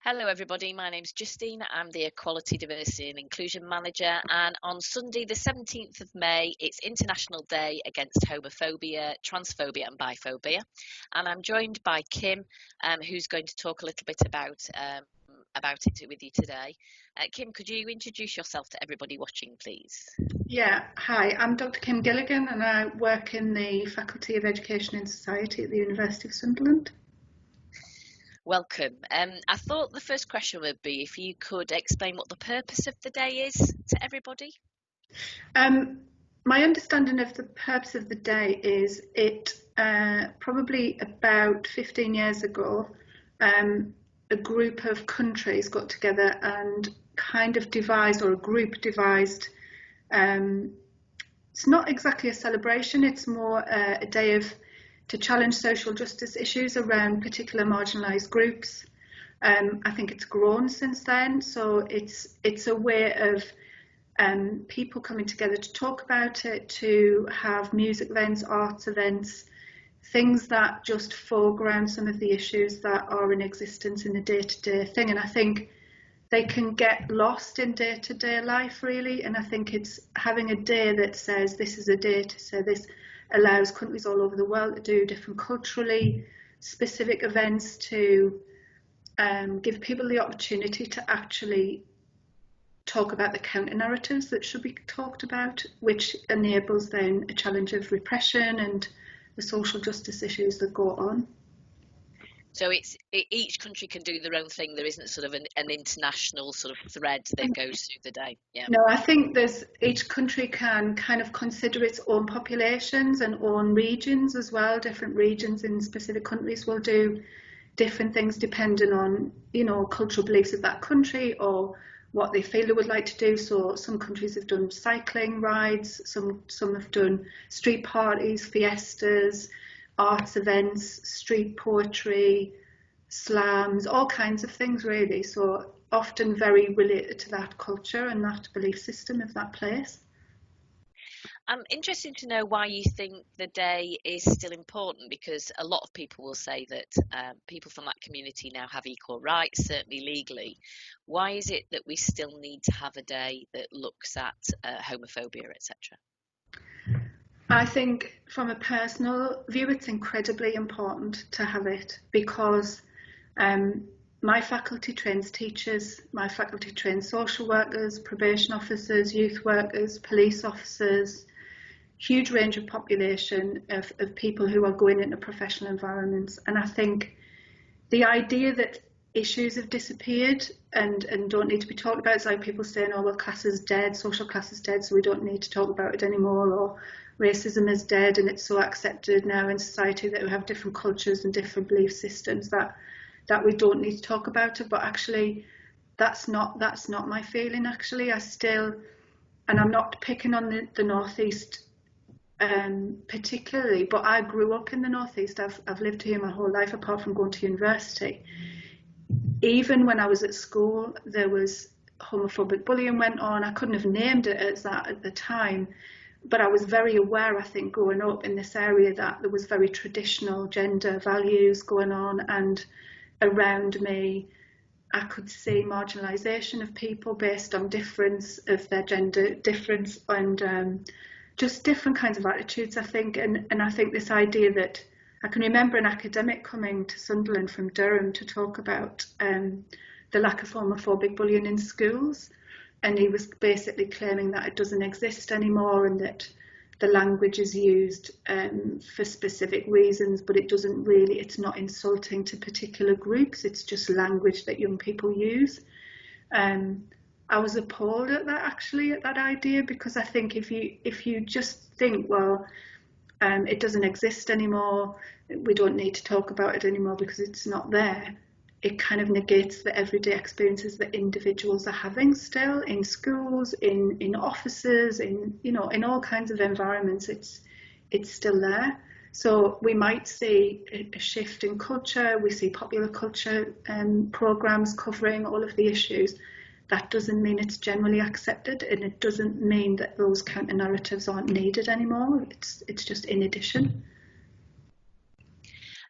Hello, everybody. My name's Justine. I'm the Equality, Diversity and Inclusion Manager. And on Sunday, the 17th of May, it's International Day Against Homophobia, Transphobia and Biphobia. And I'm joined by Kim, who's going to talk a little bit about it with you today. Kim, could you introduce yourself to everybody watching, please? Yeah, hi, I'm Dr Kim Gilligan and I work in the Faculty of Education and Society at the University of Sunderland. Welcome. I thought the first question would be if you could explain what the purpose of the day is to everybody. My understanding of the purpose of the day is probably about 15 years ago, a group of countries got together and kind of devised, or a group devised, it's not exactly a celebration, it's more a day to challenge social justice issues around particular marginalised groups. I think it's grown since then, so it's a way of people coming together to talk about it, to have music events, arts events, things that just foreground some of the issues that are in existence in the day-to-day thing. And I think they can get lost in day-to-day life, really, and I think it's having a day that says this is a day to say this allows countries all over the world to do different culturally specific events to give people the opportunity to actually talk about the counter narratives that should be talked about, which enables then a challenge of repression and the social justice issues that go on. So each country can do their own thing. There isn't sort of an international sort of thread that goes through the day. Yeah. No, I think each country can kind of consider its own populations and own regions as well. Different regions in specific countries will do different things depending on, cultural beliefs of that country or what they feel they would like to do. So some countries have done cycling rides, some have done street parties, fiestas, arts events, street poetry, slams, all kinds of things really. So often very related to that culture and that belief system of that place. I'm interested to know why you think the day is still important, because a lot of people will say that people from that community now have equal rights, certainly legally. Why is it that we still need to have a day that looks at homophobia, etc.? I think from a personal view, it's incredibly important to have it because my faculty trains teachers, my faculty trains social workers, probation officers, youth workers, police officers, huge range of population of people who are going into professional environments. And I think the idea that issues have disappeared and don't need to be talked about, it's like people saying, oh, well, class is dead, social class is dead, so we don't need to talk about it anymore, or racism is dead and it's so accepted now in society that we have different cultures and different belief systems that we don't need to talk about it. But actually that's not my feeling. Actually, I still, and I'm not picking on the Northeast particularly, but I grew up in the Northeast. I've lived here my whole life apart from going to university. Even when I was at school, there was homophobic bullying went on. I couldn't have named it as that at the time, but I was very aware, I think, growing up in this area, that there was very traditional gender values going on, and around me I could see marginalisation of people based on difference of their gender difference and just different kinds of attitudes, I think. And I think this idea that I can remember an academic coming to Sunderland from Durham to talk about the lack of homophobic bullying in schools, and he was basically claiming that it doesn't exist anymore and that the language is used for specific reasons, but it doesn't really, it's not insulting to particular groups, it's just language that young people use. I was appalled at that, actually, at that idea, because I think if you just think, well, it doesn't exist anymore, we don't need to talk about it anymore because it's not there, it kind of negates the everyday experiences that individuals are having still in schools, in offices, in all kinds of environments. It's still there. So we might see a shift in culture. We see popular culture programs covering all of the issues. That doesn't mean it's generally accepted, and it doesn't mean that those counter narratives aren't needed anymore. It's just in addition.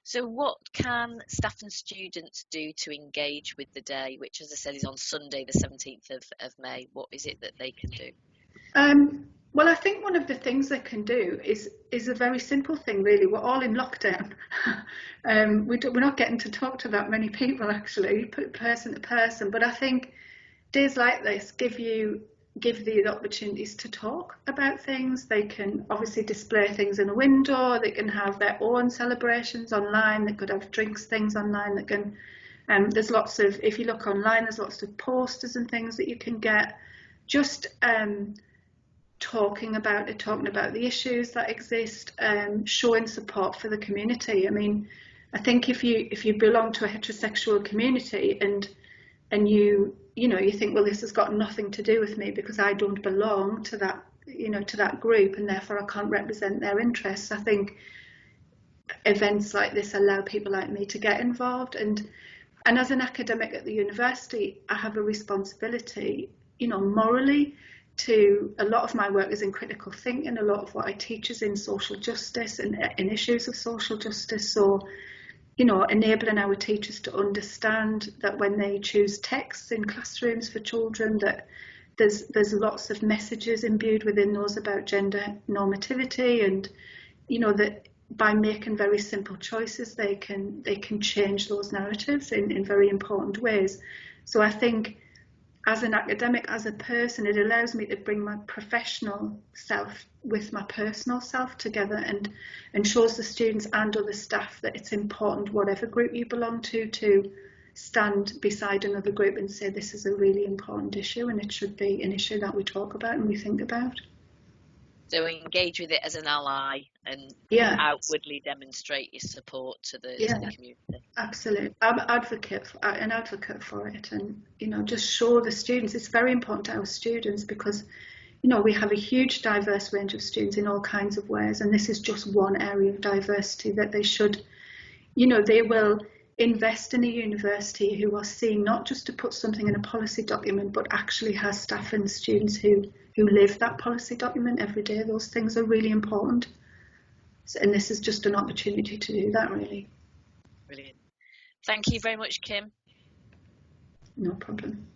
So what can staff and students do to engage with the day, which, as I said, is on Sunday, the 17th of May? What is it that they can do? Well, I think one of the things they can do is a very simple thing, really. We're all in lockdown. We're not getting to talk to that many people, actually, person to person. But I think days like this give the opportunities to talk about things. They can obviously display things in a window. They can have their own celebrations online. They could have drinks things online. That can. There's lots of. If you look online, there's lots of posters and things that you can get. Just talking about it, talking about the issues that exist, showing support for the community. I mean, I think if you belong to a heterosexual community and you think, well, this has got nothing to do with me because I don't belong to that, to that group, and therefore I can't represent their interests. I think events like this allow people like me to get involved, and as an academic at the university, I have a responsibility, morally. A lot of my work is in critical thinking. A lot of what I teach is in social justice and in issues of social justice. So, enabling our teachers to understand that when they choose texts in classrooms for children, that there's lots of messages imbued within those about gender normativity, and that by making very simple choices, they can change those narratives in very important ways. So I think, as an academic, as a person, it allows me to bring my professional self with my personal self together, and shows the students and other staff that it's important, whatever group you belong to stand beside another group and say, this is a really important issue and it should be an issue that we talk about and we think about. So engage with it as an ally and outwardly demonstrate your support to the community. Absolutely. I'm an advocate for it, and just show the students. It's very important to our students because we have a huge diverse range of students in all kinds of ways, and this is just one area of diversity that they should, they will invest in a university who are seen not just to put something in a policy document, but actually has staff and students who live that policy document every day. Those things are really important. And this is just an opportunity to do that, really. Brilliant. Thank you very much, Kim. No problem.